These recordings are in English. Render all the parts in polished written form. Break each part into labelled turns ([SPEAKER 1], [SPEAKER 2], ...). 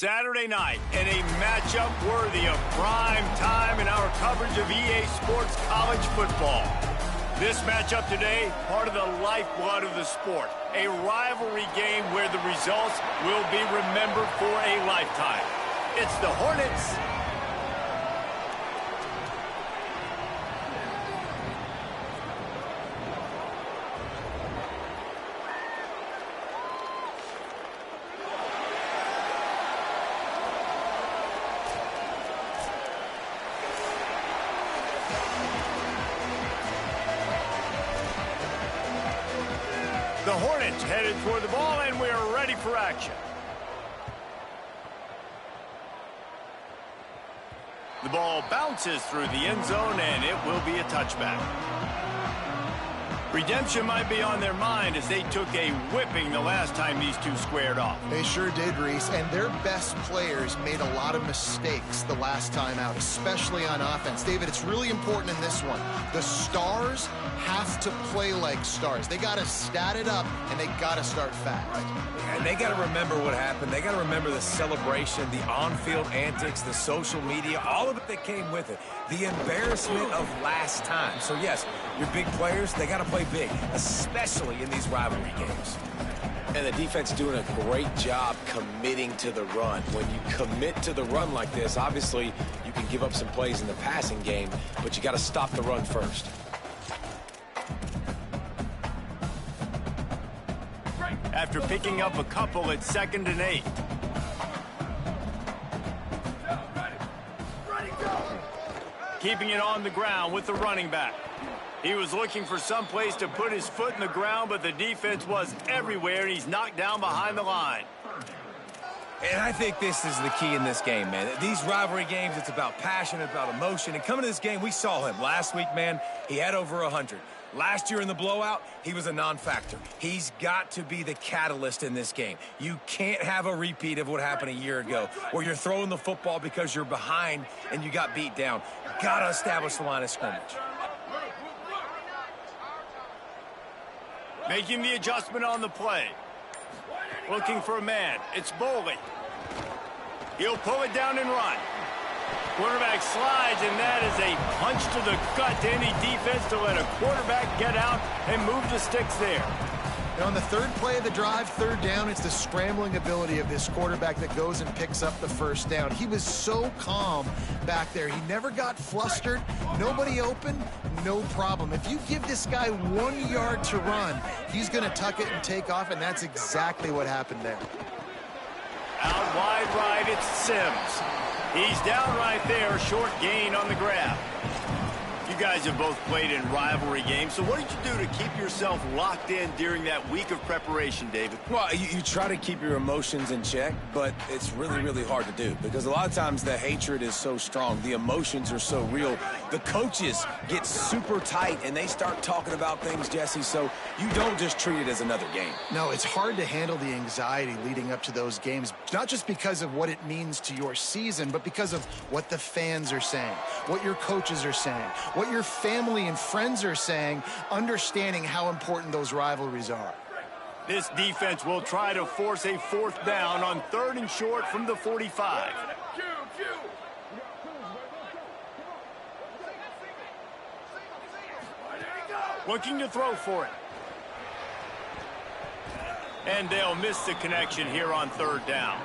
[SPEAKER 1] Saturday night in a matchup worthy of prime time in our coverage of EA Sports College football. This matchup today, part of the lifeblood of the sport. A rivalry game where the results will be remembered for a lifetime. It's the Hornets headed toward the ball, and we are ready for action. The ball bounces through the end zone, and it will be a touchback. Redemption might be on their mind as they took a whipping the last time these two squared off.
[SPEAKER 2] They sure did, Reese, and their best players made a lot of mistakes the last time out, especially on offense. David, it's really important in this one. The stars have to play like stars. They got to stat it up, and they got to start fast.
[SPEAKER 3] Right. And they got to remember what happened. They got to remember the celebration, the on-field antics, the social media, all of it that came with it. The embarrassment of last time. So, yes, your big players, they got to play big, especially in these rivalry games.
[SPEAKER 4] And the defense doing a great job committing to the run. When you commit to the run like this, obviously you can give up some plays in the passing game, but you got to stop the run first.
[SPEAKER 1] After picking up a couple at 2nd and 8. Keeping it on the ground with the running back. He was looking for some place to put his foot in the ground, but the defense was everywhere, and he's knocked down behind the line.
[SPEAKER 3] And I think this is the key in this game, man. These rivalry games, it's about passion, it's about emotion. And coming to this game, we saw him last week, man. He had over 100. Last year in the blowout, he was a non-factor. He's got to be the catalyst in this game. You can't have a repeat of what happened a year ago, where you're throwing the football because you're behind and you got beat down. Got to establish the line of scrimmage.
[SPEAKER 1] Making the adjustment on the play. Looking for a man. It's Boley. He'll pull it down and run. Quarterback slides, and that is a punch to the gut to any defense to let a quarterback get out and move the sticks there.
[SPEAKER 2] And on the third play of the drive, 3rd down, it's the scrambling ability of this quarterback that goes and picks up the 1st down. He was so calm back there. He never got flustered. Nobody open, no problem. If you give this guy 1 yard to run, he's going to tuck it and take off, and that's exactly what happened there.
[SPEAKER 1] Out wide right, it's Sims. He's down right there, short gain on the grab. You guys have both played in rivalry games, so what did you do to keep yourself locked in during that week of preparation, David?
[SPEAKER 4] Well, you try to keep your emotions in check, but it's really, really hard to do because a lot of times the hatred is so strong. The emotions are so real. The coaches get super tight, and they start talking about things, Jesse, so you don't just treat it as another game.
[SPEAKER 2] No, it's hard to handle the anxiety leading up to those games, not just because of what it means to your season, but because of what the fans are saying, what your coaches are saying, what your family and friends are saying, understanding how important those rivalries are.
[SPEAKER 1] This defense will try to force a 4th down on 3rd and short from the 45. Looking to throw for it. And they'll miss the connection here on 3rd down.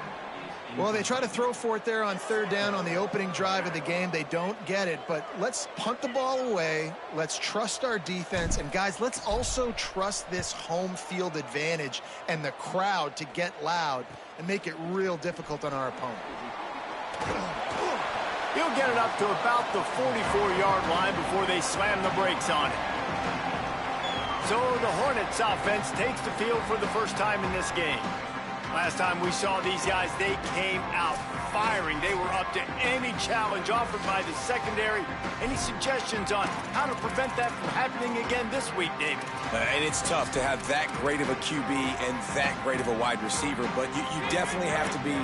[SPEAKER 2] Well, they try to throw for it there on 3rd down on the opening drive of the game. They don't get it, but let's punt the ball away. Let's trust our defense. And, guys, let's also trust this home field advantage and the crowd to get loud and make it real difficult on our opponent.
[SPEAKER 1] He'll get it up to about the 44-yard line before they slam the brakes on it. So the Hornets offense takes the field for the first time in this game. Last time we saw these guys, they came out firing. They were up to any challenge offered by the secondary. Any suggestions on how to prevent that from happening again this week, David?
[SPEAKER 4] And it's tough to have that great of a QB and that great of a wide receiver, but you definitely have to be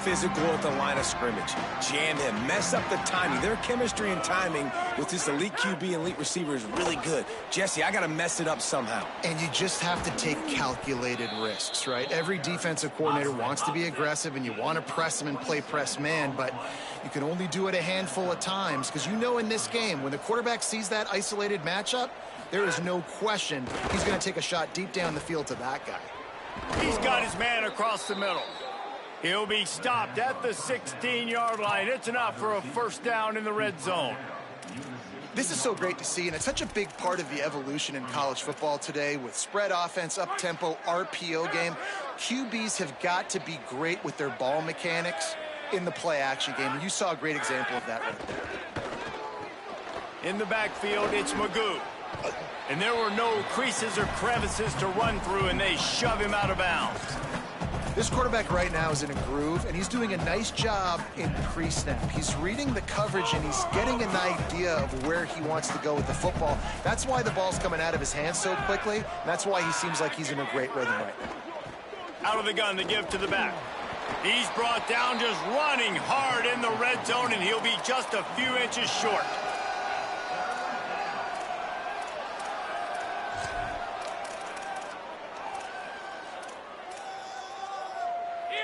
[SPEAKER 4] physical at the line of scrimmage. Jam him, mess up the timing. Their chemistry and timing with this elite QB and elite receiver is really good. Jesse, I got to mess it up somehow.
[SPEAKER 2] And you just have to take calculated risks, right? Every defensive coordinator wants to be aggressive, and you want to press them and play press man, but you can only do it a handful of times because you know in this game, when the quarterback sees that isolated matchup, there is no question he's going to take a shot deep down the field to that guy.
[SPEAKER 1] He's got his man across the middle. He'll be stopped at the 16-yard line. It's enough for a 1st down in the red zone.
[SPEAKER 2] This is so great to see, and it's such a big part of the evolution in college football today with spread offense, up-tempo, RPO game. QBs have got to be great with their ball mechanics in the play-action game, and you saw a great example of that right there.
[SPEAKER 1] In the backfield, it's Magoo. And there were no creases or crevices to run through, and they shove him out of bounds.
[SPEAKER 2] This quarterback right now is in a groove, and he's doing a nice job in pre-snap. He's reading the coverage, and he's getting an idea of where he wants to go with the football. That's why the ball's coming out of his hands so quickly, and that's why he seems like he's in a great rhythm right now.
[SPEAKER 1] Out of the gun, the give to the back. He's brought down just running hard in the red zone, and he'll be just a few inches short.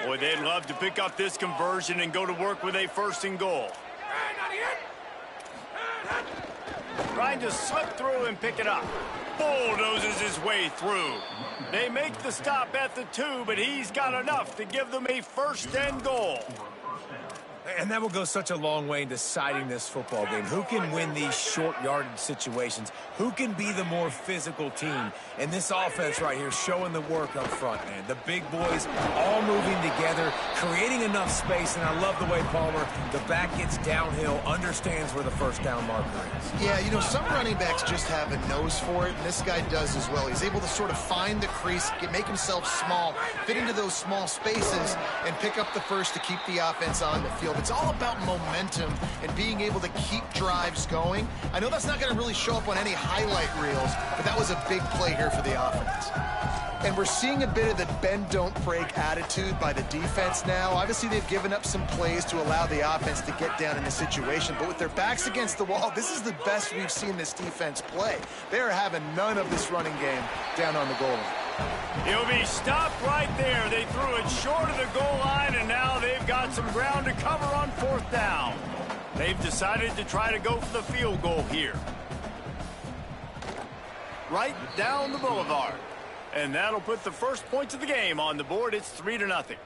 [SPEAKER 1] Boy, they'd love to pick up this conversion and go to work with a 1st and goal. Trying to slip through and pick it up. Bulldozes his way through. They make the stop at the 2, but he's got enough to give them a 1st and goal.
[SPEAKER 3] And that will go such a long way in deciding this football game. Who can win these short yardage situations? Who can be the more physical team? And this offense right here showing the work up front, man. The big boys all moving together, creating enough space. And I love the way Palmer, the back gets downhill, understands where the 1st down marker is.
[SPEAKER 2] Yeah, you know, some running backs just have a nose for it, and this guy does as well. He's able to sort of find the crease, make himself small, fit into those small spaces, and pick up the 1st to keep the offense on the field. It's all about momentum and being able to keep drives going. I know that's not going to really show up on any highlight reels, but that was a big play here for the offense. And we're seeing a bit of the bend, don't break attitude by the defense now. Obviously, they've given up some plays to allow the offense to get down in the situation, but with their backs against the wall, this is the best we've seen this defense play. They're having none of this running game down on the goal line.
[SPEAKER 1] He'll be stopped right there. They threw it short of the goal line, and now they've got some ground to cover on 4th down. They've decided to try to go for the field goal here. Right down the boulevard. And that'll put the 1st points of the game on the board. It's 3-0.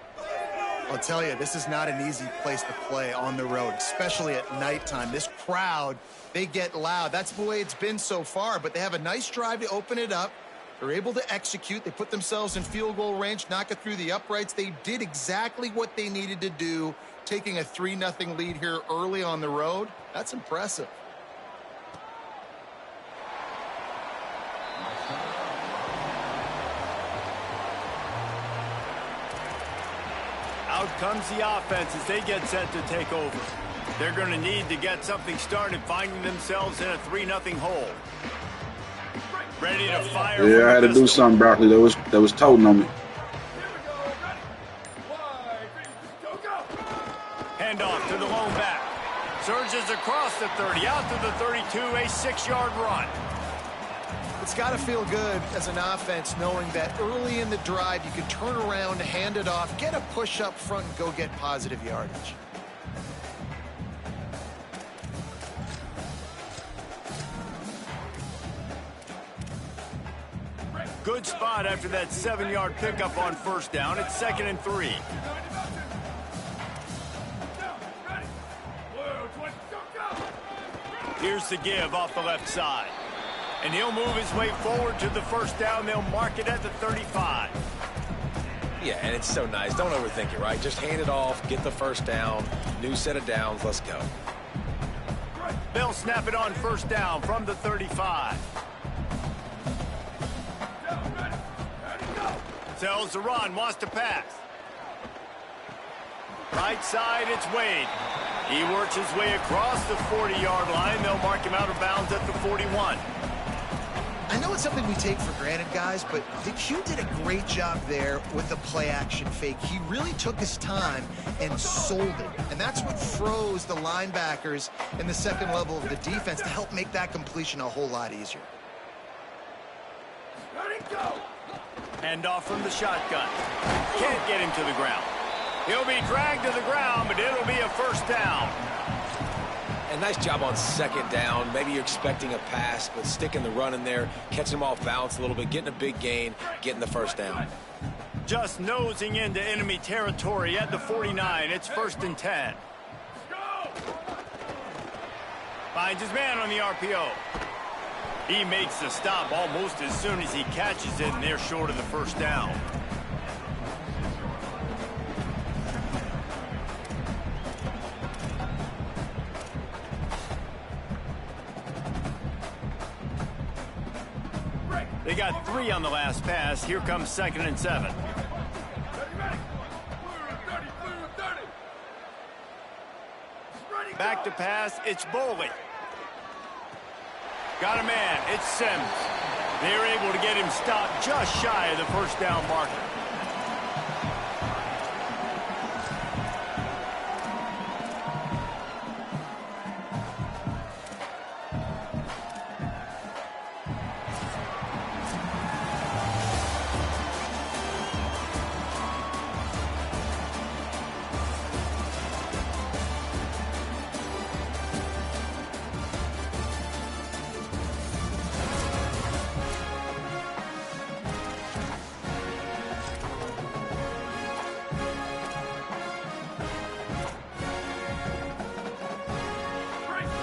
[SPEAKER 2] I'll tell you, this is not an easy place to play on the road, especially at nighttime. This crowd, they get loud. That's the way it's been so far, but they have a nice drive to open it up. They're able to execute. They put themselves in field goal range, knock it through the uprights. They did exactly what they needed to do, taking a 3-0 lead here early on the road. That's impressive.
[SPEAKER 1] Out comes the offense as they get set to take over. They're going to need to get something started, finding themselves in a 3-0 hole. Ready to fire.
[SPEAKER 5] Yeah, I had to do something, Broccoli. That was toting on me.
[SPEAKER 1] Handoff to the lone back. Surges across the 30, out to the 32, a 6-yard run.
[SPEAKER 2] It's got to feel good as an offense knowing that early in the drive you can turn around, hand it off, get a push up front, and go get positive yardage.
[SPEAKER 1] Good spot after that 7-yard pickup on first down. It's 2nd and 3. Here's the give off the left side. And he'll move his way forward to the first down. They'll mark it at the 35.
[SPEAKER 4] Yeah, and it's so nice. Don't overthink it, right? Just hand it off, get the first down, new set of downs, let's go.
[SPEAKER 1] They'll snap it on first down from the 35. Tells the run, wants to pass. Right side, it's Wade. He works his way across the 40-yard line. They'll mark him out of bounds at the 41.
[SPEAKER 2] I know it's something we take for granted, guys, but the Q did a great job there with the play-action fake. He really took his time and sold it. And that's what froze the linebackers in the second level of the defense to help make that completion a whole lot easier.
[SPEAKER 1] Hand off from the shotgun. Can't get him to the ground. He'll be dragged to the ground, but it'll be a first down.
[SPEAKER 4] And nice job on second down. Maybe you're expecting a pass, but sticking the run in there, catching him off balance a little bit, getting a big gain, getting the first down.
[SPEAKER 1] Just nosing into enemy territory at the 49. It's 1st and 10. Finds his man on the RPO. He makes the stop almost as soon as he catches it, and they're short of the first down. They got 3 on the last pass. Here comes 2nd and 7. Back to pass, it's Boley. Got a man, it's Sims. They're able to get him stopped just shy of the first down marker.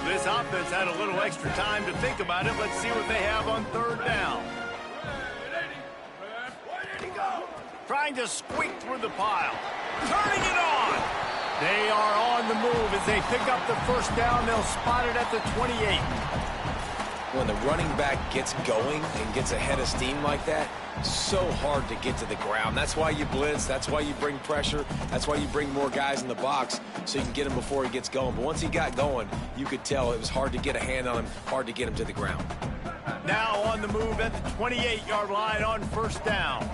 [SPEAKER 1] This offense had a little extra time to think about it. Let's see what they have on 3rd down. Trying to squeak through the pile. Turning it on. They are on the move as they pick up the first down. They'll spot it at the 28.
[SPEAKER 4] When the running back gets going and gets ahead of steam like that, so hard to get to the ground. That's why you blitz. That's why you bring pressure. That's why you bring more guys in the box so you can get him before he gets going. But once he got going, you could tell it was hard to get a hand on him, hard to get him to the ground.
[SPEAKER 1] Now on the move at the 28-yard line on first down.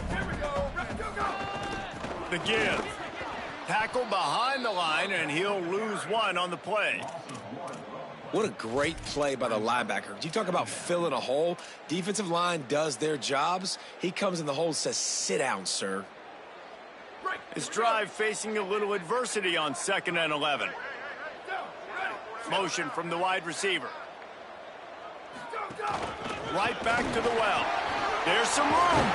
[SPEAKER 1] Here we go. The give. Tackle behind the line, and he'll lose 1 on the play.
[SPEAKER 4] What a great play by the linebacker. You talk about filling a hole. Defensive line does their jobs. He comes in the hole and says, sit down, sir.
[SPEAKER 1] His drive facing a little adversity on 2nd and 11. Motion from the wide receiver. Right back to the well. There's some room.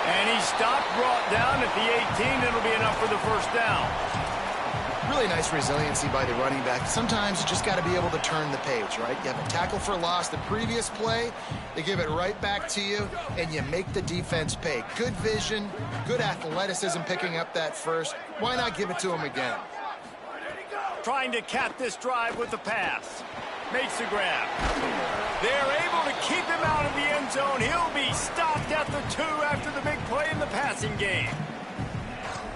[SPEAKER 1] And he stopped, brought down at the 18. It'll be enough for the first down.
[SPEAKER 2] Really nice resiliency by the running back. Sometimes you just got to be able to turn the page, right? You have a tackle for loss the previous play, they give it right back to you, and you make the defense pay. Good vision, good athleticism picking up that first. Why not give it to him again?
[SPEAKER 1] Trying to cap this drive with the pass. Makes the grab. They're able to keep him out of the end zone. He'll be stopped at the 2 after the big play in the passing game.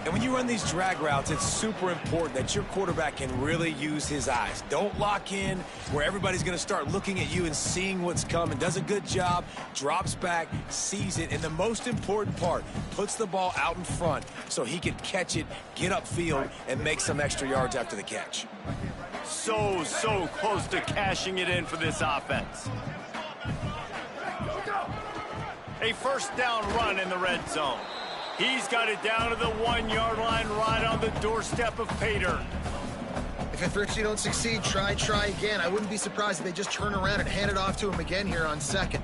[SPEAKER 4] And when you run these drag routes, it's super important that your quarterback can really use his eyes. Don't lock in where everybody's going to start looking at you and seeing what's coming. Does a good job, drops back, sees it, and the most important part, puts the ball out in front so he can catch it, get upfield, and make some extra yards after the catch.
[SPEAKER 1] So close to cashing it in for this offense. A first down run in the red zone. He's got it down to the 1-yard line right on the doorstep of pay dirt.
[SPEAKER 2] If you don't succeed, try again. I wouldn't be surprised if they just turn around and hand it off to him again here on second.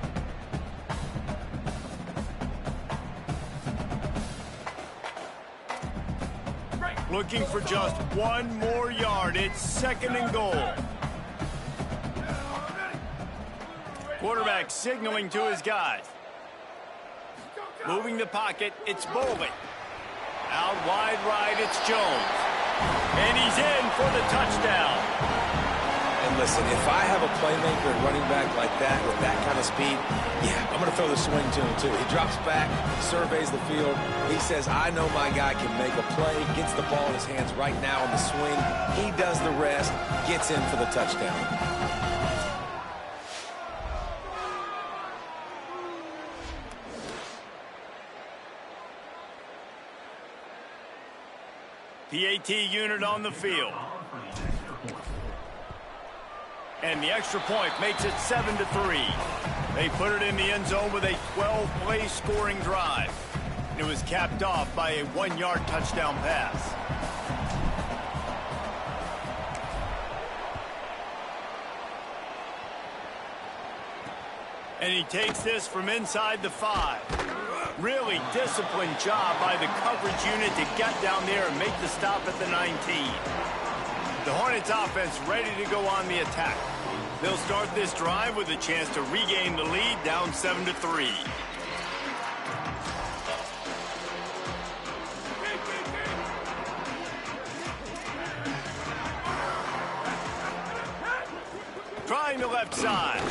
[SPEAKER 1] Looking for just 1 more yard. It's second and goal. Quarterback signaling to his guys. Moving the pocket, it's Bolden. Out wide right, it's Jones. And he's in for the touchdown.
[SPEAKER 4] And listen, if I have a playmaker and running back like that with that kind of speed, yeah, I'm going to throw the swing to him too. He drops back, surveys the field. He says, I know my guy can make a play, gets the ball in his hands right now on the swing. He does the rest, gets in for the touchdown.
[SPEAKER 1] PAT unit on the field. And the extra point makes it 7-3. They put it in the end zone with a 12-play scoring drive. And it was capped off by a 1-yard touchdown pass. And he takes this from inside the 5. Really disciplined job by the coverage unit to get down there and make the stop at the 19. The Hornets offense ready to go on the attack. They'll start this drive with a chance to regain the lead down 7-3. Trying the left side.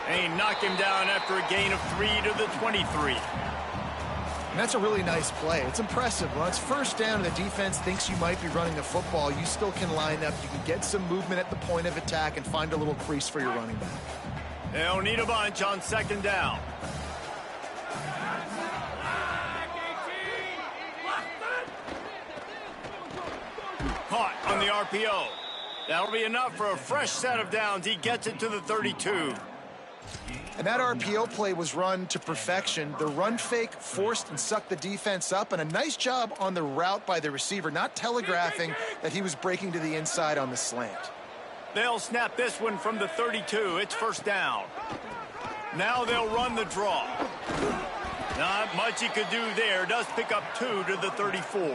[SPEAKER 1] They knock him down after a gain of 3 to the 23.
[SPEAKER 2] And that's a really nice play. It's impressive. When it's first down and the defense thinks you might be running a football, you still can line up. You can get some movement at the point of attack and find a little crease for your running back.
[SPEAKER 1] They'll need a bunch on second down. Caught on the RPO. That'll be enough for a fresh set of downs. He gets it to the 32.
[SPEAKER 2] And that RPO play was run to perfection. The run fake forced and sucked the defense up, and a nice job on the route by the receiver, not telegraphing that he was breaking to the inside on the slant.
[SPEAKER 1] They'll snap this one from the 32. It's first down. Now they'll run the draw. Not much he could do there. Does pick up 2 to the 34.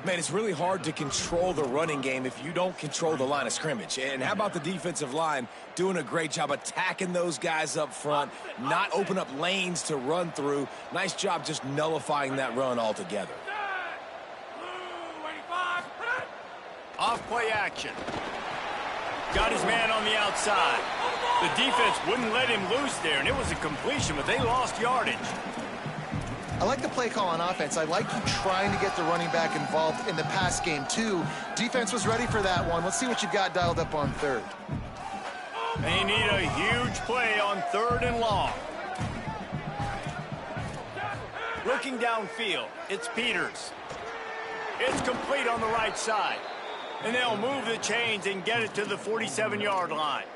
[SPEAKER 4] Man, it's really hard to control the running game if you don't control the line of scrimmage. And how about the defensive line doing a great job attacking those guys up front, not open up lanes to run through. Nice job just nullifying that run altogether.
[SPEAKER 1] Off play action. Got his man on the outside. The defense wouldn't let him loose there, and it was a completion, but they lost yardage.
[SPEAKER 2] I like the play call on offense. I like you trying to get the running back involved in the pass game, too. Defense was ready for that one. Let's see what you got dialed up on third.
[SPEAKER 1] They need a huge play on 3rd and long. Looking downfield, it's Peters. It's complete on the right side. And they'll move the chains and get it to the 47-yard line.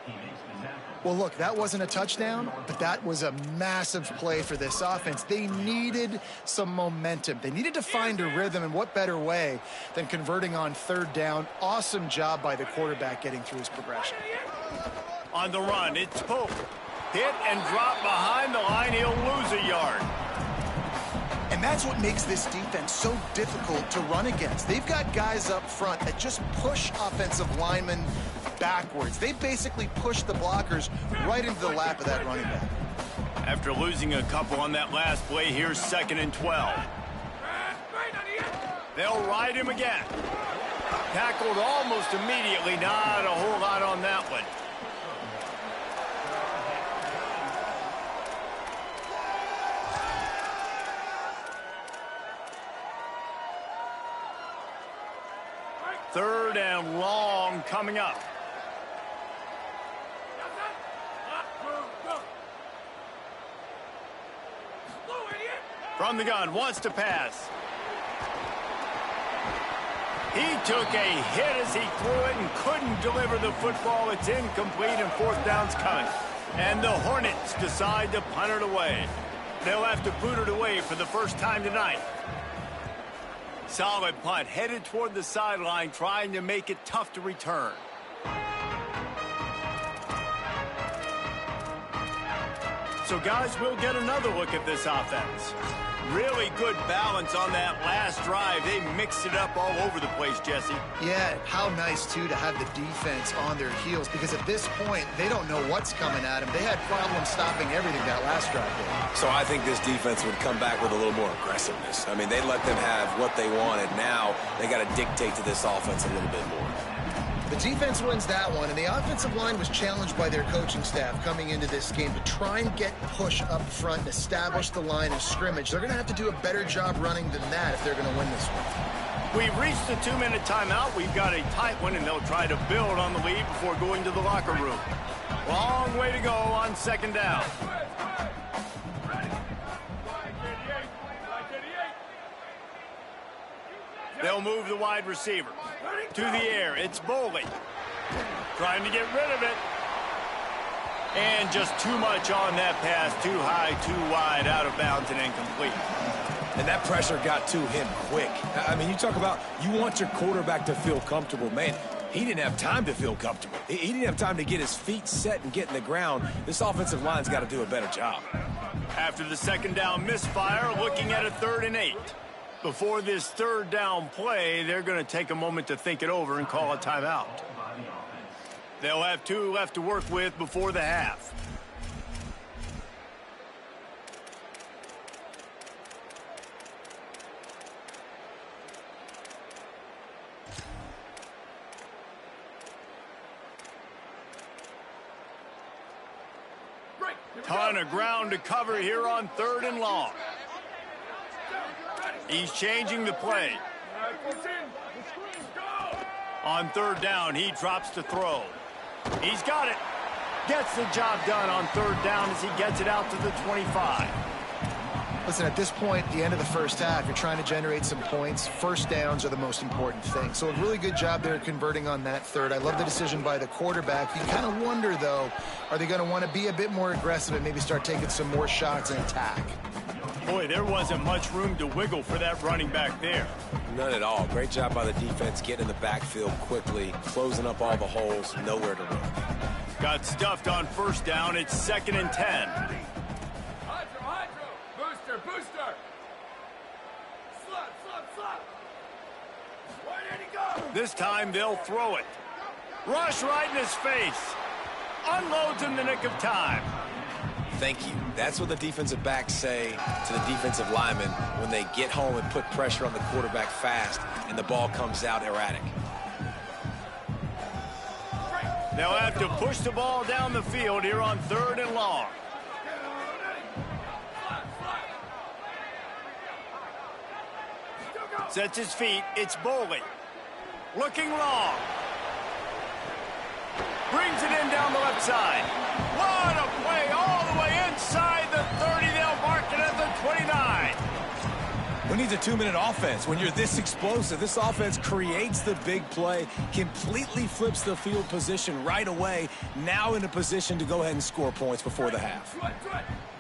[SPEAKER 2] Well, look, that wasn't a touchdown, but that was a massive play for this offense. They needed some momentum. They needed to find a rhythm, and what better way than converting on 3rd down. Awesome job by the quarterback getting through his progression.
[SPEAKER 1] On the run, it's Pope. Hit and drop behind the line. He'll lose a yard.
[SPEAKER 2] And that's what makes this defense so difficult to run against. They've got guys up front that just push offensive linemen backwards. They basically push the blockers right into the lap of that running back.
[SPEAKER 1] After losing a couple on that last play, here's 2nd and 12. They'll ride him again. Tackled almost immediately. Not a whole lot on that one. 3rd and long coming up. From the gun, wants to pass. He took a hit as he threw it and couldn't deliver the football. It's incomplete and 4th down's coming. And the Hornets decide to punt it away. They'll have to boot it away for the first time tonight. Solid punt, headed toward the sideline, trying to make it tough to return. So, guys, we'll get another look at this offense. Really good balance on that last drive. They mixed it up all over the place, Jesse.
[SPEAKER 2] Yeah, how nice, too, to have the defense on their heels, because at this point, they don't know what's coming at them. They had problems stopping everything that last drive did.
[SPEAKER 4] So I think this defense would come back with a little more aggressiveness. I mean, they let them have what they wanted. Now they got to dictate to this offense a little bit more.
[SPEAKER 2] The defense wins that one, and the offensive line was challenged by their coaching staff coming into this game to try and get push up front and establish the line of scrimmage. They're going to have to do a better job running than that if they're going to win this one.
[SPEAKER 1] We've reached the 2-minute timeout. We've got a tight one, and they'll try to build on the lead before going to the locker room. Long way to go on 2nd down. They'll move the wide receiver to the air. It's Boley trying to get rid of it. And just too much on that pass. Too high, too wide, out of bounds, and incomplete.
[SPEAKER 4] And that pressure got to him quick. I mean, you talk about you want your quarterback to feel comfortable. Man, he didn't have time to feel comfortable. He didn't have time to get his feet set and get in the ground. This offensive line's got to do a better job.
[SPEAKER 1] After the 2nd down misfire, looking at a 3rd and 8. Before this 3rd down play, they're going to take a moment to think it over and call a timeout. They'll have 2 left to work with before the half. Ton of ground to cover here on 3rd and long. He's changing the play. On 3rd down, he drops to throw. He's got it. Gets the job done on 3rd down as he gets it out to the 25.
[SPEAKER 2] Listen, at this point, the end of the first half, you're trying to generate some points. 1st downs are the most important thing. So a really good job there converting on that 3rd. I love the decision by the quarterback. You kind of wonder, though, are they going to want to be a bit more aggressive and maybe start taking some more shots and attack?
[SPEAKER 1] Boy, there wasn't much room to wiggle for that running back there.
[SPEAKER 4] None at all. Great job by the defense getting in the backfield quickly, closing up all the holes, nowhere to run.
[SPEAKER 1] Got stuffed on 1st down. It's 2nd and 10.
[SPEAKER 6] Booster! Slot! Where did he go?
[SPEAKER 1] This time they'll throw it. Rush right in his face. Unloads in the nick of time.
[SPEAKER 4] Thank you. That's what the defensive backs say to the defensive linemen when they get home and put pressure on the quarterback fast and the ball comes out erratic.
[SPEAKER 1] They'll have to push the ball down the field here on 3rd and long. Sets his feet. It's Boley. Looking long. Brings it in down the left side. What a play all the way inside the 30. They'll mark it at the 29.
[SPEAKER 4] Who needs a 2-minute offense? When you're this explosive, this offense creates the big play, completely flips the field position right away, now in a position to go ahead and score points before the half.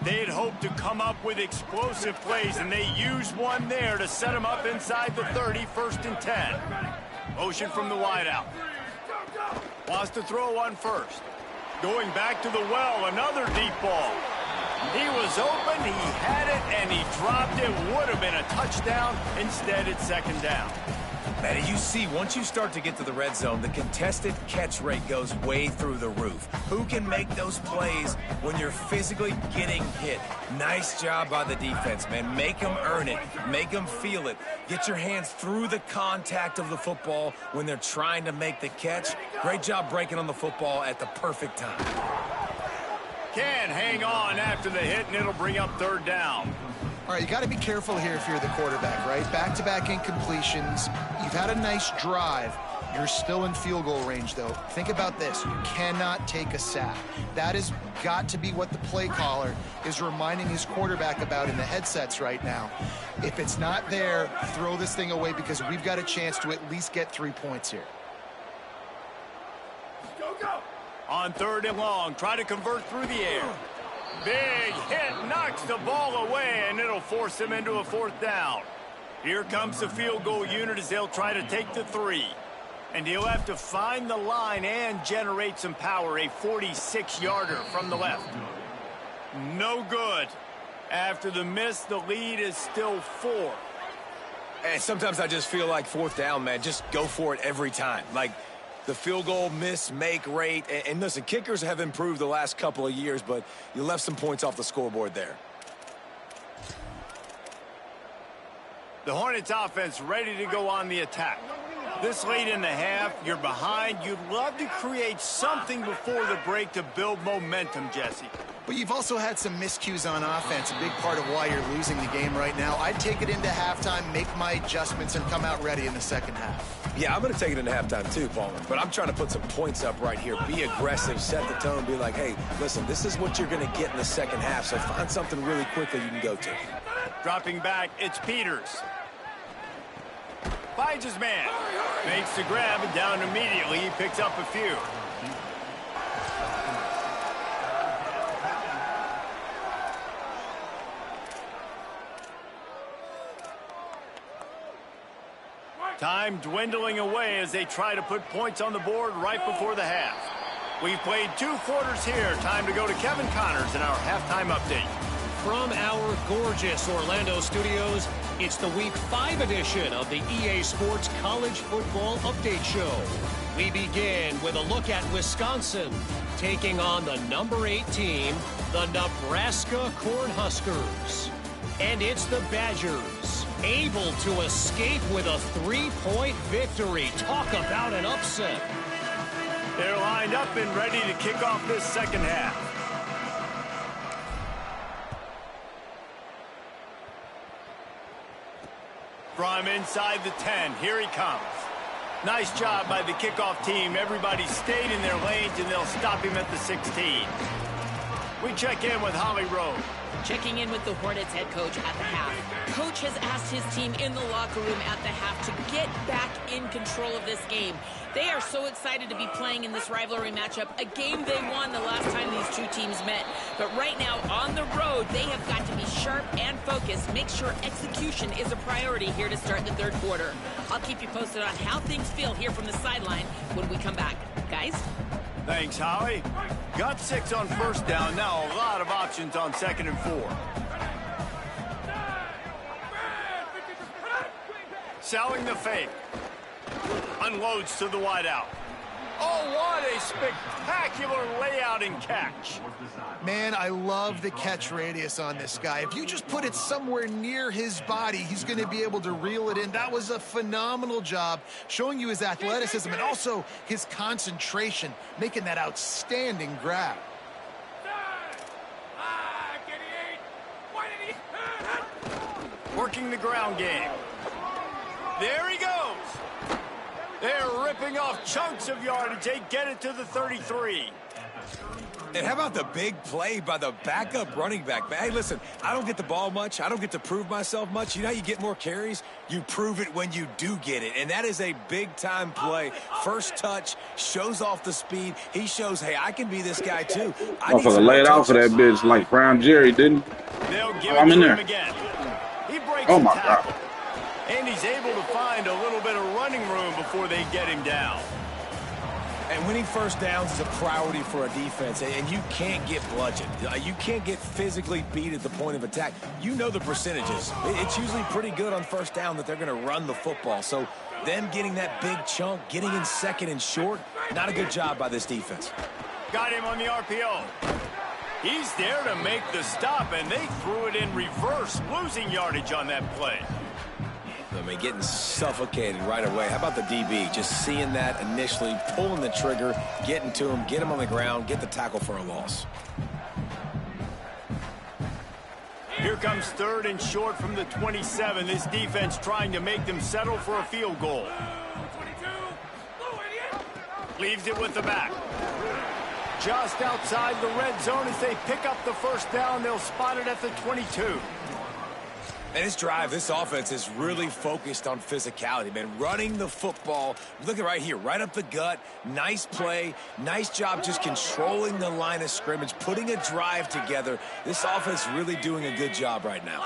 [SPEAKER 1] They had hoped to come up with explosive plays, and they used one there to set them up inside the 30, 1st and 10. Motion from the wideout. Wants to throw on 1st. Going back to the well, another deep ball. He was open, he had it, and he dropped it. Would have been a touchdown. Instead, it's 2nd down.
[SPEAKER 3] Man, you see, once you start to get to the red zone, the contested catch rate goes way through the roof. Who can make those plays when you're physically getting hit? Nice job by the defense, man. Make them earn it. Make them feel it. Get your hands through the contact of the football when they're trying to make the catch. Great job breaking on the football at the perfect time.
[SPEAKER 1] Can hang on after the hit, and it'll bring up 3rd down.
[SPEAKER 2] All right, you got to be careful here if you're the quarterback, right? Back-to-back incompletions. You've had a nice drive. You're still in field goal range, though. Think about this. You cannot take a sack. That has got to be what the play caller is reminding his quarterback about in the headsets right now. If it's not there, throw this thing away because we've got a chance to at least get 3 points here.
[SPEAKER 6] Go, go.
[SPEAKER 1] On 3rd and long, try to convert through the air. Big hit, knocks the ball away, and it'll force him into a 4th down. Here comes the field goal unit as they'll try to take the 3. And he'll have to find the line and generate some power, a 46-yarder from the left. No good. After the miss, the lead is still 4.
[SPEAKER 4] And sometimes I just feel like 4th down, man, just go for it every time. Like, the field goal miss-make rate. And listen, kickers have improved the last couple of years, but you left some points off the scoreboard there.
[SPEAKER 1] The Hornets offense ready to go on the attack. This late in the half, you're behind. You'd love to create something before the break to build momentum, Jesse.
[SPEAKER 2] But you've also had some miscues on offense, a big part of why you're losing the game right now. I'd take it into halftime, make my adjustments, and come out ready in the second half.
[SPEAKER 4] Yeah, I'm going to take it into halftime too, Palmer. But I'm trying to put some points up right here. Be aggressive, set the tone, be like, hey, listen, this is what you're going to get in the second half, so find something really quickly you can go to.
[SPEAKER 1] Dropping back, it's Peters. Finds his man. Makes the grab and down immediately. He picks up a few. Time dwindling away as they try to put points on the board right before the half. We've played 2 quarters here. Time to go to Kevin Connors in our halftime update.
[SPEAKER 7] From our gorgeous Orlando studios, it's the Week 5 edition of the EA Sports College Football Update Show. We begin with a look at Wisconsin taking on the number 8 team, the Nebraska Cornhuskers. And it's the Badgers, able to escape with a 3-point victory. Talk about an upset.
[SPEAKER 1] They're lined up and ready to kick off this second half. From inside the 10, here he comes. Nice job by the kickoff team. Everybody stayed in their lanes, and they'll stop him at the 16. We check in with Holly Rowe.
[SPEAKER 8] Checking in with the Hornets head coach at the half. Coach has asked his team in the locker room at the half to get back in control of this game. They are so excited to be playing in this rivalry matchup, a game they won the last time these two teams met. But right now, on the road, they have got to be sharp and focused. Make sure execution is a priority here to start the 3rd quarter. I'll keep you posted on how things feel here from the sideline when we come back. Guys?
[SPEAKER 1] Thanks, Holly. Got 6 on 1st down. Now a lot of options on 2nd and 4. Selling the fake. Unloads to the wideout. Oh, what a spectacular layout and catch.
[SPEAKER 2] Man, I love the catch radius on this guy. If you just put it somewhere near his body, he's going to be able to reel it in. That was a phenomenal job, showing you his athleticism and also his concentration, making that outstanding grab.
[SPEAKER 1] Working the ground game. There he goes. They're ripping off chunks of yardage. They get it to the 33.
[SPEAKER 4] And how about the big play by the backup running back? Hey, listen, I don't get the ball much. I don't get to prove myself much. You know how you get more carries? You prove it when you do get it. And that is a big-time play. First touch, shows off the speed. He shows, hey, I can be this guy too.
[SPEAKER 5] Motherfucker laid out for that bitch like Brown Jerry, didn't he?
[SPEAKER 1] They'll give
[SPEAKER 5] I'm
[SPEAKER 1] it
[SPEAKER 5] in
[SPEAKER 1] to
[SPEAKER 5] there.
[SPEAKER 1] him again. He breaks
[SPEAKER 5] Oh,
[SPEAKER 1] the
[SPEAKER 5] my
[SPEAKER 1] tackle.
[SPEAKER 5] God.
[SPEAKER 1] And he's able to find a little bit of running room before they get him down.
[SPEAKER 4] And winning 1st downs is a priority for a defense, and you can't get bludgeoned. You can't get physically beat at the point of attack. You know the percentages. It's usually pretty good on 1st down that they're going to run the football. So them getting that big chunk, getting in 2nd and short, not a good job by this defense.
[SPEAKER 1] Got him on the RPO. He's there to make the stop, and they threw it in reverse, losing yardage on that play.
[SPEAKER 4] I mean, getting suffocated right away. How about the DB? Just seeing that initially, pulling the trigger, getting to him, get him on the ground, get the tackle for a loss.
[SPEAKER 1] Here comes 3rd and short from the 27. This defense trying to make them settle for a field goal. Leaves it with the back. Just outside the red zone as they pick up the first down. They'll spot it at the 22.
[SPEAKER 4] And this drive, this offense is really focused on physicality, man. Running the football. Look at right here, right up the gut. Nice play. Nice job just controlling the line of scrimmage, putting a drive together. This offense really doing a good job right now.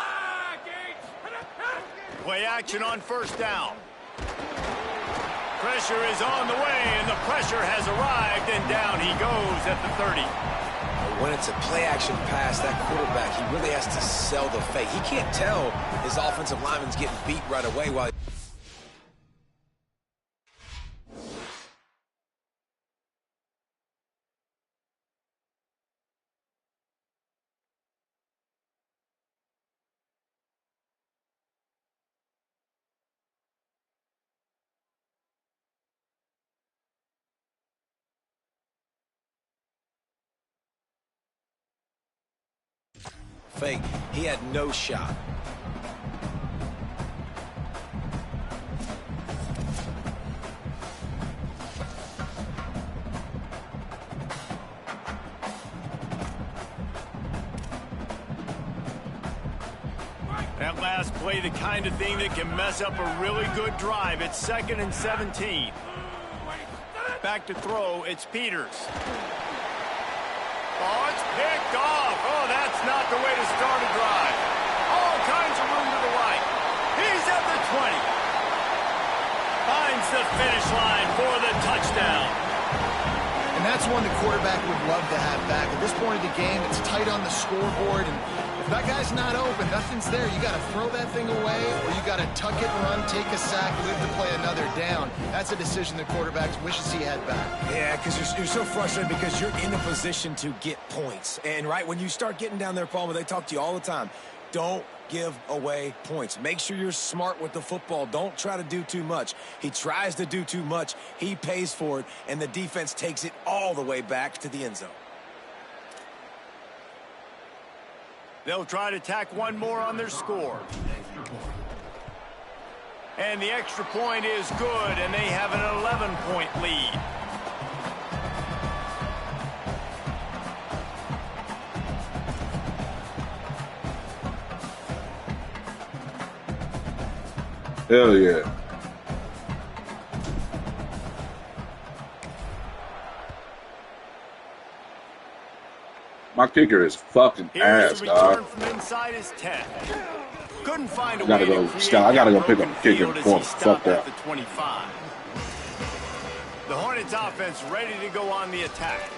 [SPEAKER 1] Play action on first down. Pressure is on the way, and the pressure has arrived, and down he goes at the 30.
[SPEAKER 4] When it's a play-action pass, that quarterback, he really has to sell the fake. He can't tell his offensive lineman's getting beat right away while... fake. He had no shot.
[SPEAKER 1] That last play, the kind of thing that can mess up a really good drive. It's 2nd and 17. Back to throw, it's Peters. Oh, it's picked off. Oh, that's not the way to start a drive. All kinds of room to the right. He's at the 20. Finds the finish line for the touchdown.
[SPEAKER 2] And that's one the quarterback would love to have back. At this point of the game, it's tight on the scoreboard, and if that guy's not open, nothing's there. You got to throw that thing away, or you got to tuck it, run, take a sack, live to play another down. That's a decision the quarterback wishes he had back.
[SPEAKER 4] Yeah, because you're so frustrated because you're in a position to get points. And, right, when you start getting down there, Palmer, they talk to you all the time. Don't give away points. Make sure you're smart with the football. Don't try to do too much. He tries to do too much. He pays for it, and the defense takes it all the way back to the end zone.
[SPEAKER 1] They'll try to tack one more on their score. And the extra point is good, and they have an 11-point lead.
[SPEAKER 5] Hell yeah. My kicker is fucking ass, dog.
[SPEAKER 1] From inside his 10. Couldn't find a
[SPEAKER 5] I gotta
[SPEAKER 1] way
[SPEAKER 5] go.
[SPEAKER 1] to create
[SPEAKER 5] I gotta go
[SPEAKER 1] that
[SPEAKER 5] pick up
[SPEAKER 1] broken
[SPEAKER 5] the kicker
[SPEAKER 1] field as
[SPEAKER 5] corner.
[SPEAKER 1] he
[SPEAKER 5] Fuck
[SPEAKER 1] stopped
[SPEAKER 5] that.
[SPEAKER 1] at the 25. The Hornets offense ready to go on the attack.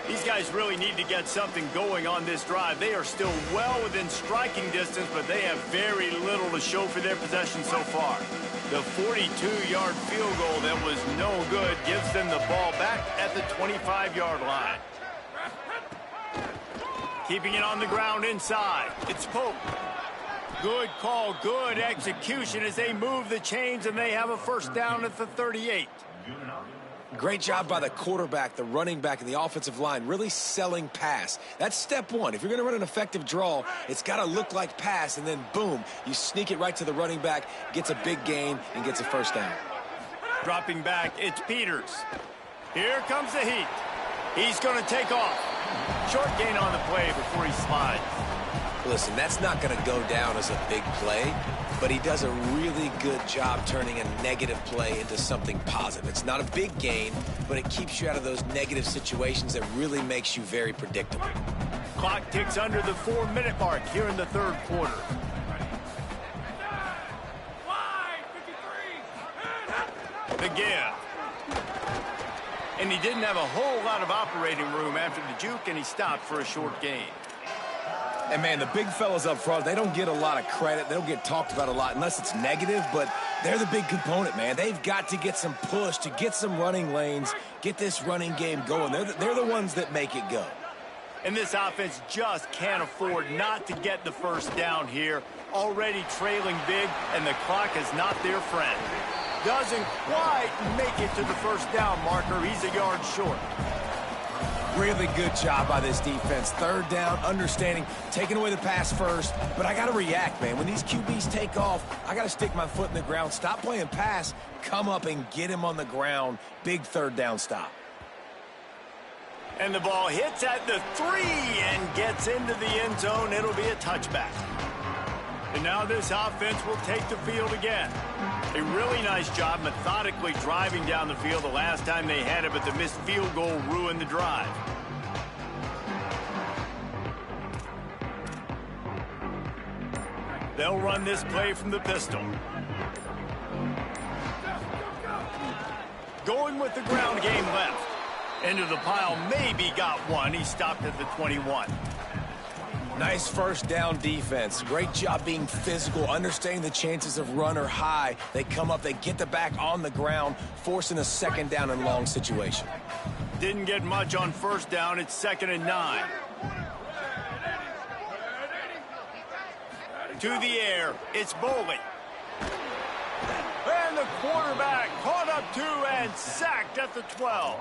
[SPEAKER 1] These guys really need to get something going on this drive. They are still well within striking distance, but they have very little to show for their possession so far. The 42-yard field goal that was no good gives them the ball back at the 25-yard line. Keeping it on the ground inside. It's Pope. Good call, good execution as they move the chains, and they have a first down at the 38.
[SPEAKER 4] Great job by the quarterback, the running back, and the offensive line, really selling pass. That's step one. If you're going to run an effective draw, it's got to look like pass, and then boom, you sneak it right to the running back, gets a big gain, and gets a first down.
[SPEAKER 1] Dropping back, it's Peters. Here comes the heat. He's going to take off. Short gain on the play before he slides.
[SPEAKER 4] Listen, that's not going to go down as a big play, but he does a really good job turning a negative play into something positive. It's not a big gain, but it keeps you out of those negative situations that really makes you very predictable.
[SPEAKER 1] Clock ticks under the 4-minute mark here in the third quarter. The give. And he didn't have a whole lot of operating room after the juke, and he stopped for a short gain.
[SPEAKER 4] And, man, the big fellas up front, they don't get a lot of credit. They don't get talked about a lot unless it's negative, but they're the big component, man. They've got to get some push, to get some running lanes, get this running game going. They're the ones that make it go.
[SPEAKER 1] And this offense just can't afford not to get the first down here. Already trailing big, and the clock is not their friend. Doesn't quite make it to the first down marker. He's a yard short.
[SPEAKER 4] Really good job by this defense. Third down, understanding, taking away the pass first. But I got to react, man. When these QBs take off, I got to stick my foot in the ground, stop playing pass, come up and get him on the ground. Big third down stop.
[SPEAKER 1] And the ball hits at the 3 and gets into the end zone. It'll be a touchback. And now this offense will take the field again. A really nice job methodically driving down the field the last time they had it, but the missed field goal ruined the drive. They'll run this play from the pistol. Going with the ground game left. Into the pile, maybe got one. He stopped at the 21.
[SPEAKER 4] Nice first down defense. Great job being physical, understanding the chances of run are high. They come up, they get the back on the ground, forcing a second down and long situation.
[SPEAKER 1] Didn't get much on first down. It's 2nd and 9. To the air, it's Boley. And the quarterback caught up 2 and sacked at the 12.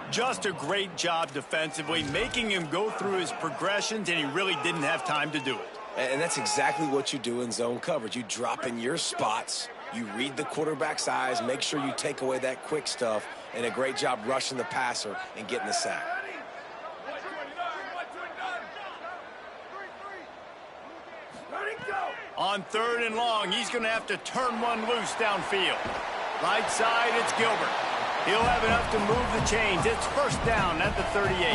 [SPEAKER 1] Just a great job defensively, making him go through his progressions, and he really didn't have time to do it.
[SPEAKER 4] And that's exactly what you do in zone coverage. You drop in your spots, you read the quarterback's eyes, make sure you take away that quick stuff, and a great job rushing the passer and getting the sack.
[SPEAKER 1] On 3rd and long, he's going to have to turn one loose downfield. Right side, it's Gilbert. He'll have enough to move the chains. It's first down at the 38.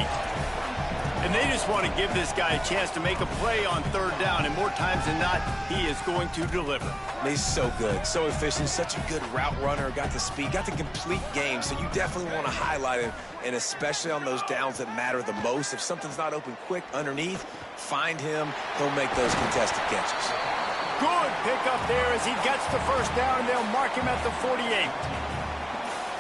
[SPEAKER 1] And they just want to give this guy a chance to make a play on 3rd down, and more times than not, he is going to deliver.
[SPEAKER 4] He's so good, so efficient, such a good route runner, got the speed, got the complete game, so you definitely want to highlight him, and especially on those downs that matter the most. If something's not open quick underneath, find him, he'll make those contested catches.
[SPEAKER 1] Good pickup there as he gets the first down, and they'll mark him at the 48.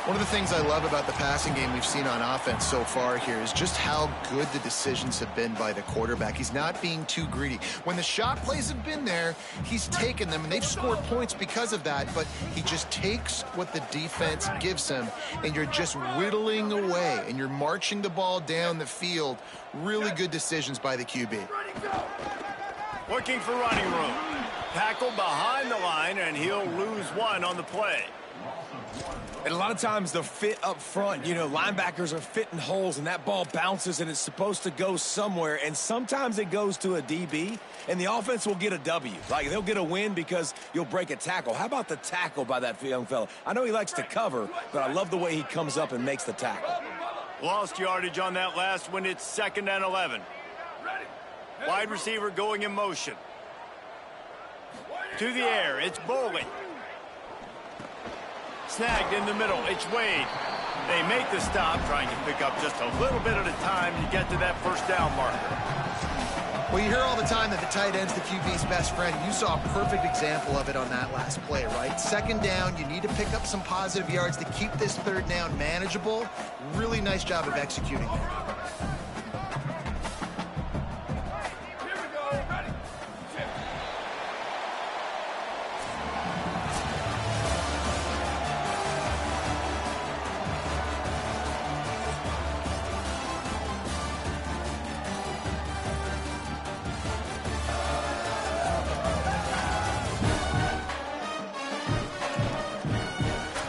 [SPEAKER 2] One of the things I love about the passing game we've seen on offense so far here is just how good the decisions have been by the quarterback. He's not being too greedy. When the shot plays have been there, he's taken them, and they've scored points because of that, but he just takes what the defense gives him, and you're just whittling away, and you're marching the ball down the field. Really good decisions by the QB.
[SPEAKER 1] Looking for running room. Tackled behind the line, and he'll lose one on the play.
[SPEAKER 4] And a lot of times the fit up front, you know, linebackers are fitting holes and that ball bounces and it's supposed to go somewhere, and sometimes it goes to a DB and the offense will get a W. Like, they'll get a win because you'll break a tackle. How about the tackle by that young fella? I know he likes to cover, but I love the way he comes up and makes the tackle.
[SPEAKER 1] Lost yardage on that last one. It's 2nd and 11. Wide receiver going in motion. To the air, it's Boley. Snagged in the middle, it's Wade. They make the stop, trying to pick up just a little bit at a time to get to that first down marker.
[SPEAKER 2] Well, you hear all the time that the tight end's the QB's best friend. You saw a perfect example of it on that last play, right? 2nd down, you need to pick up some positive yards to keep this 3rd down manageable. Really nice job of executing there.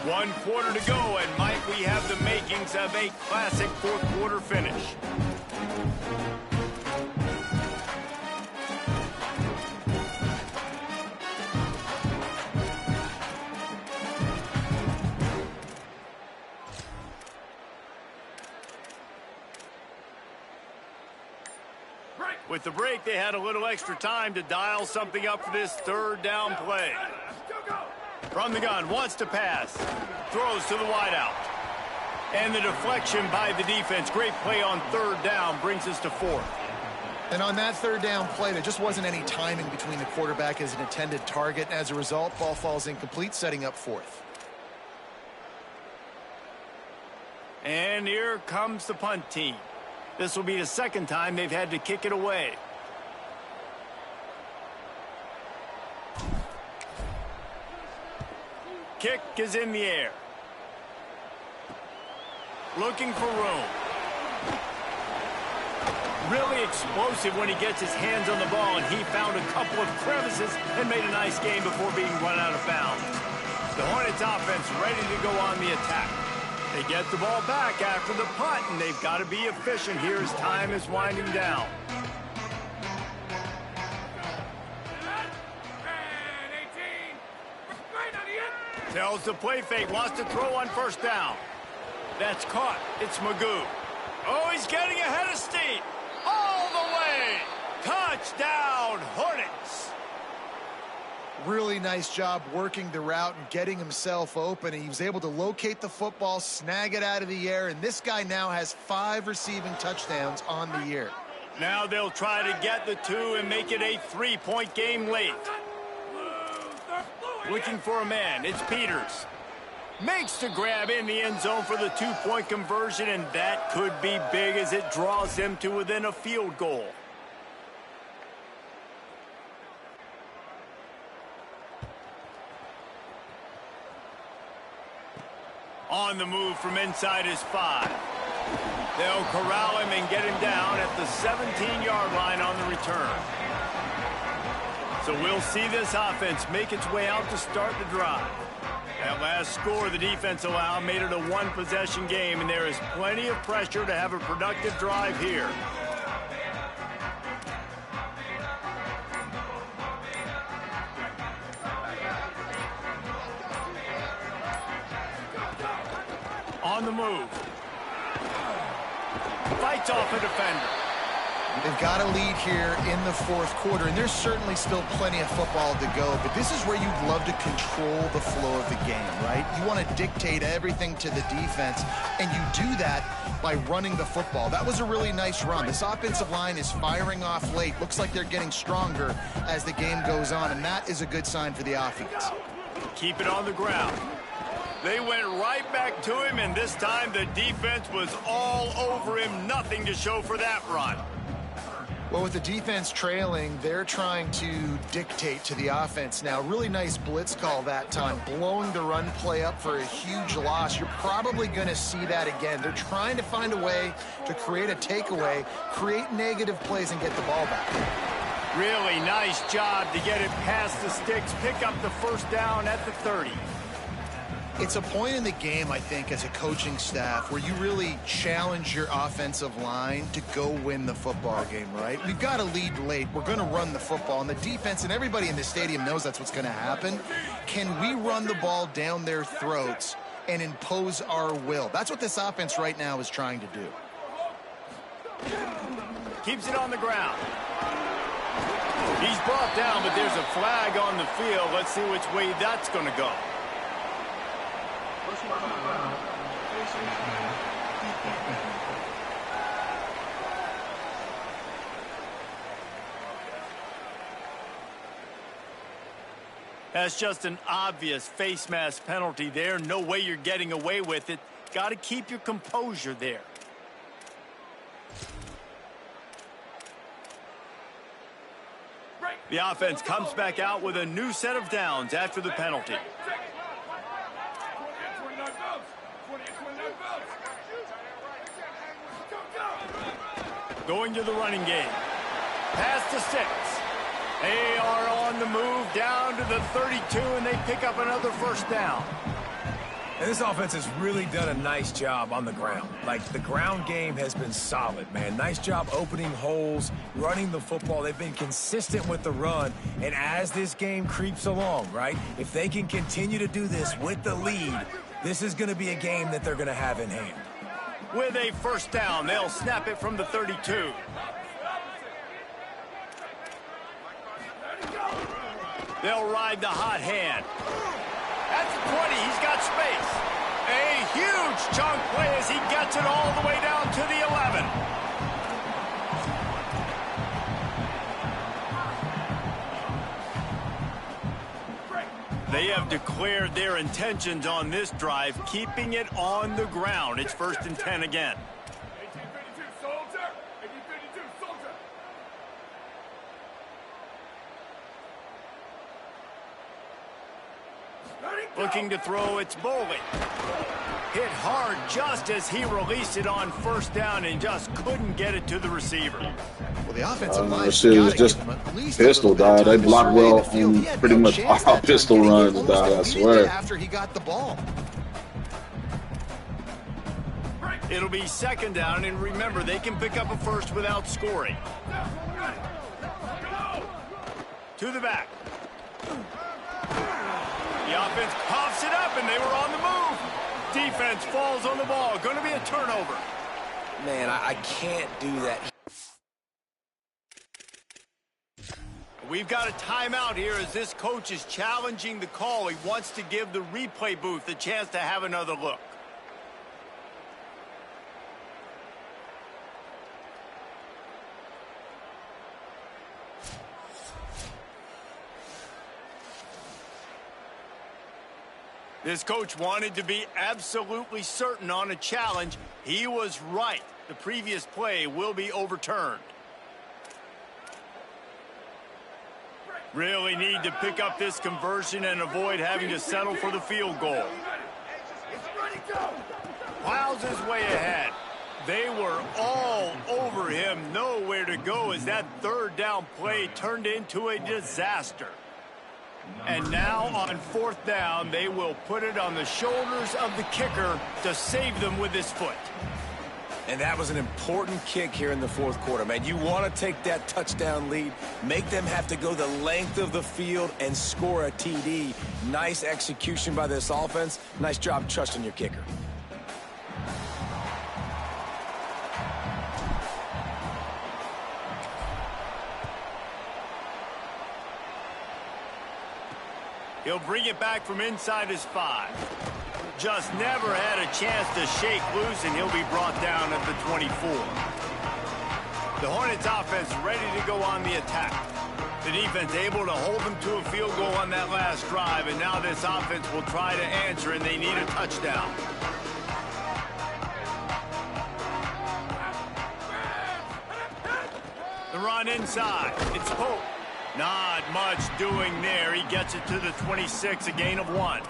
[SPEAKER 1] One quarter to go, and Mike, we have the makings of a classic 4th quarter finish. With the break, they had a little extra time to dial something up for this 3rd down play. From the gun, wants to pass. Throws to the wideout. And the deflection by the defense. Great play on 3rd down brings us to 4th.
[SPEAKER 2] And on that 3rd down play, there just wasn't any timing between the quarterback as an intended target. As a result, ball falls incomplete, setting up 4th.
[SPEAKER 1] And here comes the punt team. This will be the 2nd time they've had to kick it away. Kick is in the air. Looking for room. Really explosive when he gets his hands on the ball, and he found a couple of crevices and made a nice game before being run out of bounds. The Hornets offense ready to go on the attack. They get the ball back after the punt, and they've got to be efficient here as time is winding down. Tells the play fake, wants to throw on first down. That's caught. It's Magoo. Oh, he's getting ahead of steam. All the way. Touchdown, Hornets.
[SPEAKER 2] Really nice job working the route and getting himself open. He was able to locate the football, snag it out of the air, and this guy now has 5 receiving touchdowns on the year.
[SPEAKER 1] Now they'll try to get the 2 and make it a 3-point game late. Looking for a man. It's Peters. Makes the grab in the end zone for the 2-point conversion, and that could be big as it draws them to within a field goal. On the move from inside his 5. They'll corral him and get him down at the 17-yard line on the return. So we'll see this offense make its way out to start the drive. That last score the defense allowed made it a 1-possession game, and there is plenty of pressure to have a productive drive here. On the move. Fights off a defender.
[SPEAKER 2] They've got a lead here in the 4th quarter, and there's certainly still plenty of football to go, but this is where you'd love to control the flow of the game, right? You want to dictate everything to the defense, and you do that by running the football. That was a really nice run. This offensive line is firing off late. Looks like they're getting stronger as the game goes on, and that is a good sign for the offense.
[SPEAKER 1] Keep it on the ground. They went right back to him, and this time the defense was all over him. Nothing to show for that run.
[SPEAKER 2] Well, with the defense trailing, they're trying to dictate to the offense now. Really nice blitz call that time, blowing the run play up for a huge loss. You're probably going to see that again. They're trying to find a way to create a takeaway, create negative plays, and get the ball back.
[SPEAKER 1] Really nice job to get it past the sticks, pick up the first down at the 30.
[SPEAKER 2] It's a point in the game, I think, as a coaching staff where you really challenge your offensive line to go win the football game, right? We've got a lead late. We're going to run the football, and the defense and everybody in the stadium knows that's what's going to happen. Can we run the ball down their throats and impose our will? That's what this offense right now is trying to do.
[SPEAKER 1] Keeps it on the ground. He's brought down, but there's a flag on the field. Let's see which way that's going to go. That's just an obvious face mask penalty there. No way you're getting away with it. Got to keep your composure there. The offense comes back out with a new set of downs after the penalty. Going to the running game. Past the 6. They are on the move down to the 32, and they pick up another first down.
[SPEAKER 3] And this offense has really done a nice job on the ground. Like, the ground game has been solid, man. Nice job opening holes, running the football. They've been consistent with the run. And as this game creeps along, right, if they can continue to do this with the lead, this is going to be a game that they're going to have in hand.
[SPEAKER 1] With a first down, they'll snap it from the 32. They'll ride the hot hand. At the 20, he's got space. A huge chunk play as he gets it all the way down to the 11. They have declared their intentions on this drive, keeping it on the ground. It's 1st and 10 again.
[SPEAKER 6] 1852 soldier. 1852 soldier.
[SPEAKER 1] Looking to throw, it's Boley. Hit hard just as he released it on first down and just couldn't get it to the receiver.
[SPEAKER 2] Well, the offensive line
[SPEAKER 5] shit was just pistol, dog. They blocked well and pretty much all pistol runs, dog, I swear.
[SPEAKER 2] After he got the ball.
[SPEAKER 1] It'll be second down, and remember, they can pick up a first without scoring. To the back. The offense coughs it up, and they were on the move. Defense falls on the ball. Going to be a turnover.
[SPEAKER 4] Man, I can't do that.
[SPEAKER 1] We've got a timeout here as this coach is challenging the call. He wants to give the replay booth a chance to have another look. This coach wanted to be absolutely certain on a challenge. He was right. The previous play will be overturned. Really need to pick up this conversion and avoid having to settle for the field goal. Plows his way ahead. They were all over him. Nowhere to go as that third down play turned into a disaster. And now on fourth down, they will put it on the shoulders of the kicker to save them with his foot.
[SPEAKER 4] And that was an important kick here in the fourth quarter, man. You want to take that touchdown lead, make them have to go the length of the field and score a TD. Nice execution by this offense. Nice job trusting your kicker.
[SPEAKER 1] He'll bring it back from inside his 5. Just never had a chance to shake loose, and he'll be brought down at the 24. The Hornets offense ready to go on the attack. The defense able to hold them to a field goal on that last drive, and now this offense will try to answer, and they need a touchdown. The run inside. It's Pope. Not much doing there. He gets it to the 26, a gain of 1.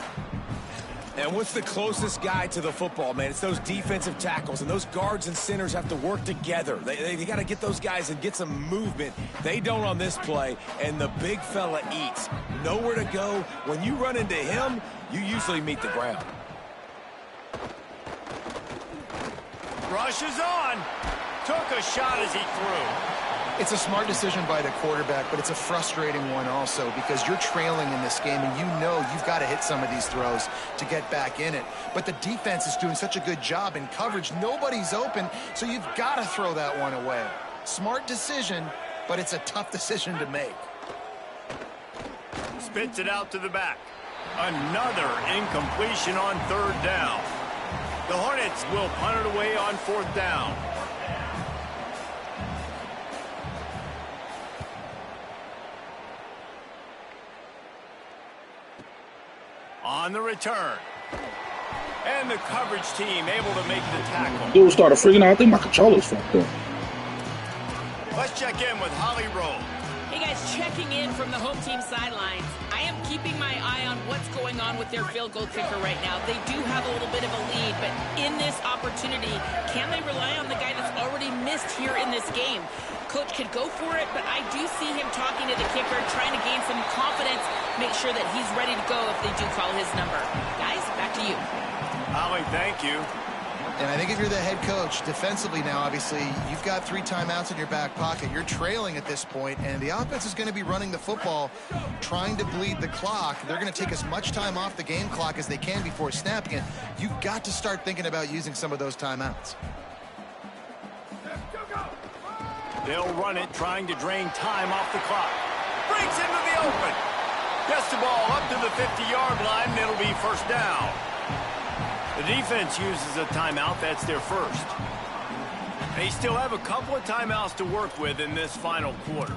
[SPEAKER 4] And what's the closest guy to the football, man? It's those defensive tackles, and those guards and centers have to work together. They got to get those guys and get some movement. They don't on this play, and the big fella eats. Nowhere to go. When you run into him, you usually meet the ground.
[SPEAKER 1] Rushes on. Took a shot as he threw.
[SPEAKER 2] It's a smart decision by the quarterback, but it's a frustrating one also because you're trailing in this game and you know you've got to hit some of these throws to get back in it. But the defense is doing such a good job in coverage. Nobody's open, so you've got to throw that one away. Smart decision, but it's a tough decision to make.
[SPEAKER 1] Spits it out to the back. Another incompletion on third down. The Hornets will punt it away on fourth down. On the return. And the coverage team able to make the tackle.
[SPEAKER 5] Dude started freaking out. I think my controller's fucked up.
[SPEAKER 1] Let's check in with Holly Rowe.
[SPEAKER 8] Hey guys, checking in from the home team sidelines. I am keeping my eye on what's going on with their field goal kicker right now. They do have a little bit of a lead, but in this opportunity, can they rely on the guy that's already missed here in this game? Coach could go for it, but I do see him talking to the kicker, trying to gain some confidence, make sure that he's ready to go if they do call his number. Guys, back to you.
[SPEAKER 1] Holly, thank you.
[SPEAKER 2] And I think if you're the head coach, defensively now, obviously, you've got 3 timeouts in your back pocket. You're trailing at this point, and the offense is going to be running the football, trying to bleed the clock. They're going to take as much time off the game clock as they can before snapping it. You've got to start thinking about using some of those timeouts.
[SPEAKER 1] They'll run it, trying to drain time off the clock. Breaks into the open. Gets the ball up to the 50-yard line, and it'll be first down. The defense uses a timeout. That's their first. They still have a couple of timeouts to work with in this final quarter.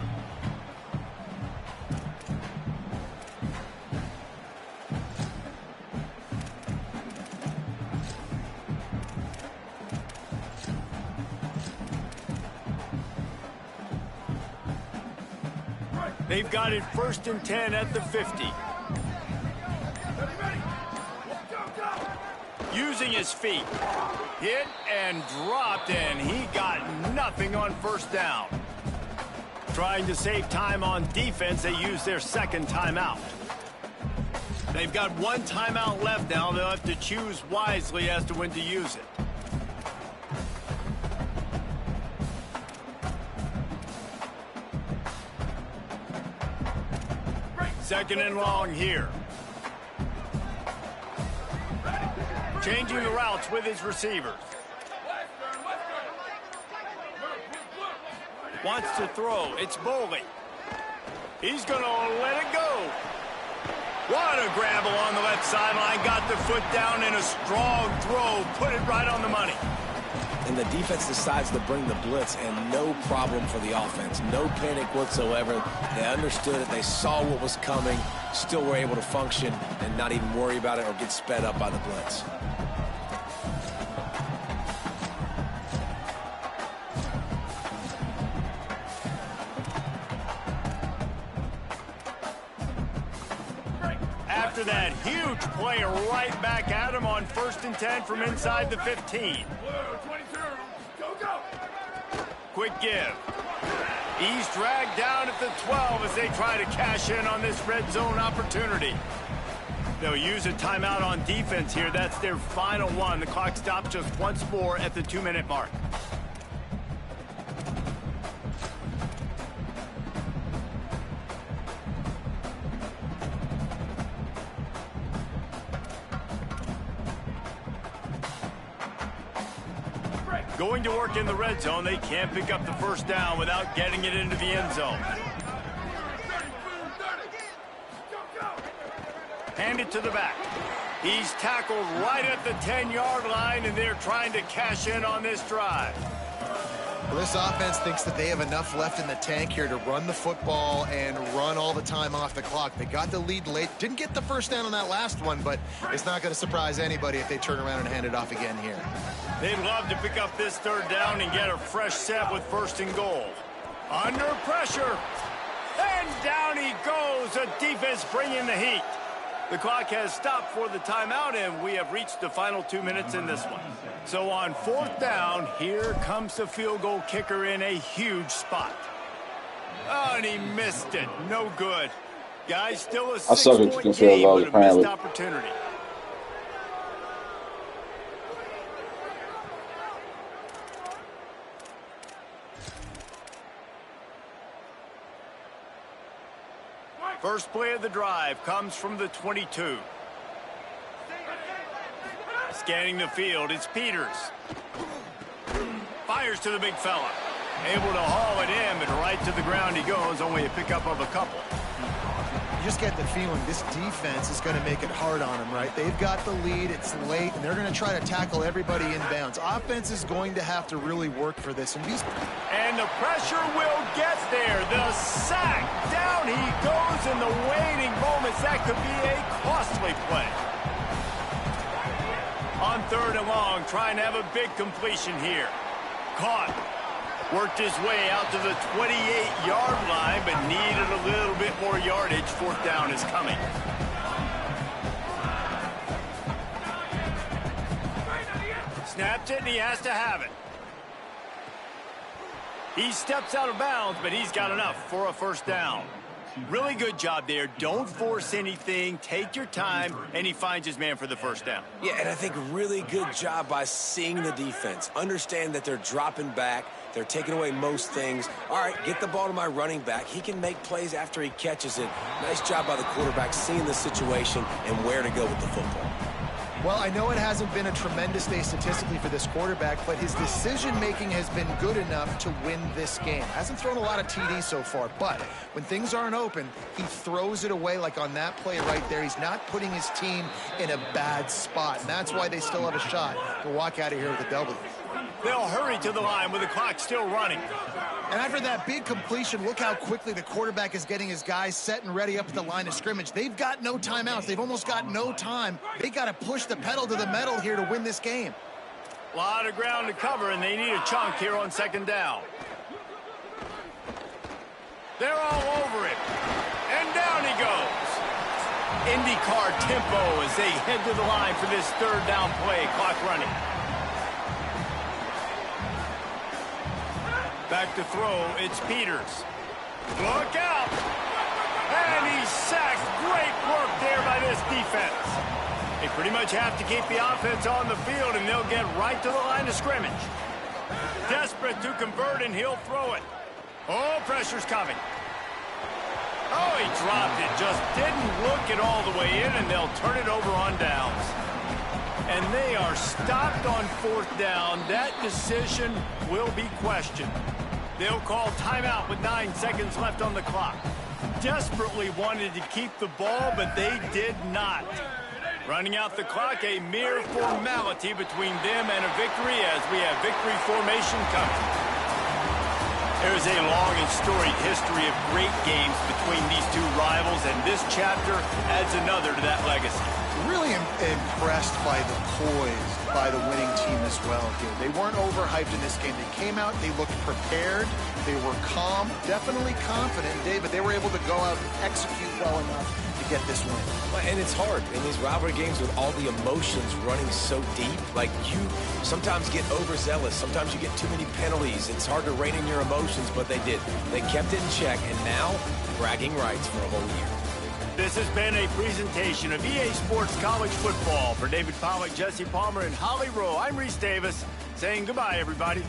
[SPEAKER 1] They've got it 1st and 10 at the 50. using his feet. Hit and dropped, and he got nothing on first down. Trying to save time on defense, they use their second timeout. They've got one timeout left now. They'll have to choose wisely as to when to use it. Second and long here. Changing the routes with his receivers. Wants to throw. It's Boley. He's going to let it go. What a grab along the left sideline. Got the foot down in a strong throw. Put it right on the money.
[SPEAKER 4] And the defense decides to bring the blitz, and no problem for the offense. No panic whatsoever. They understood it. They saw what was coming. Still were able to function and not even worry about it or get sped up by the blitz.
[SPEAKER 1] After that huge play right back at him on 1st and 10 from inside the 15. Quick give. He's dragged down at the 12 as they try to cash in on this red zone opportunity. They'll use a timeout on defense here. That's their final one. The clock stops just once more at the 2-minute mark. Going to work in the red zone. They can't pick up the first down without getting it into the end zone. Hand it to the back. He's tackled right at the 10-yard line, and they're trying to cash in on this drive.
[SPEAKER 2] Well, this offense thinks that they have enough left in the tank here to run the football and run all the time off the clock. They got the lead late. Didn't get the first down on that last one, but it's not going to surprise anybody if they turn around and hand it off again here.
[SPEAKER 1] They'd love to pick up this third down and get a fresh set with 1st and goal. Under pressure. And down he goes. The defense bringing the heat. The clock has stopped for the timeout, and we have reached the final 2 minutes in this one. So on 4th down, here comes the field goal kicker in a huge spot. Oh, and he missed it. No good. Guys, still a 6-point game, but a missed opportunity. First play of the drive comes from the 22. Scanning the field, it's Peters. Fires to the big fella. Able to haul it in, but right to the ground he goes, only a pickup of a couple.
[SPEAKER 2] You just get the feeling this defense is going to make it hard on them, right? They've got the lead, it's late, and they're going to try to tackle everybody inbounds. Offense is going to have to really work for this. And
[SPEAKER 1] the pressure will get there. The sack. Down he goes in the waiting moments. That could be a costly play. On 3rd and long, trying to have a big completion here. Caught. Worked his way out to the 28-yard line, but needed a little bit more yardage. 4th down is coming. Snapped it, and he has to have it. He steps out of bounds, but he's got enough for a first down. Really good job there. Don't force anything. Take your time, and he finds his man for the first down.
[SPEAKER 4] Yeah, and I think really good job by seeing the defense. Understand that they're dropping back. They're taking away most things. All right, get the ball to my running back. He can make plays after he catches it. Nice job by the quarterback seeing the situation and where to go with the football.
[SPEAKER 2] Well, I know it hasn't been a tremendous day statistically for this quarterback, but his decision-making has been good enough to win this game. Hasn't thrown a lot of TDs so far, but when things aren't open, he throws it away like on that play right there. He's not putting his team in a bad spot, and that's why they still have a shot to walk out of here with a W.
[SPEAKER 1] They'll hurry to the line with the clock still running.
[SPEAKER 2] And after that big completion, look how quickly the quarterback is getting his guys set and ready up at the line of scrimmage. They've got no timeouts. They've almost got no time. They got to push the pedal to the metal here to win this game.
[SPEAKER 1] A lot of ground to cover, and they need a chunk here on 2nd down. They're all over it. And down he goes. IndyCar tempo as they head to the line for this third down play. Clock running. Back to throw, it's Peters. Look out! And he's sacked. Great work there by this defense. They pretty much have to keep the offense on the field, and they'll get right to the line of scrimmage. Desperate to convert, and he'll throw it. Oh, pressure's coming. Oh, he dropped it. Just didn't look it all the way in, and they'll turn it over on downs. And they are stopped on fourth down. That decision will be questioned. They'll call timeout with 9 seconds left on the clock. Desperately wanted to keep the ball, but they did not. Running out the clock, a mere formality between them and a victory as we have victory formation coming. There's a long and storied history of great games between these two rivals, and this chapter adds another to that legacy.
[SPEAKER 2] Really impressed by the poise by the winning team as well here. They weren't overhyped in this game. They came out, they looked prepared, they were calm, definitely confident, David. They were able to go out and execute well enough to get this win.
[SPEAKER 4] And it's hard in these rivalry games with all the emotions running so deep. Like, you sometimes get overzealous. Sometimes you get too many penalties. It's hard to rein in your emotions, but they did. They kept it in check, and now bragging rights for a whole year.
[SPEAKER 1] This has been a presentation of EA Sports College Football. For David Pollack, Jesse Palmer, and Holly Rowe, I'm Reese Davis saying goodbye, everybody.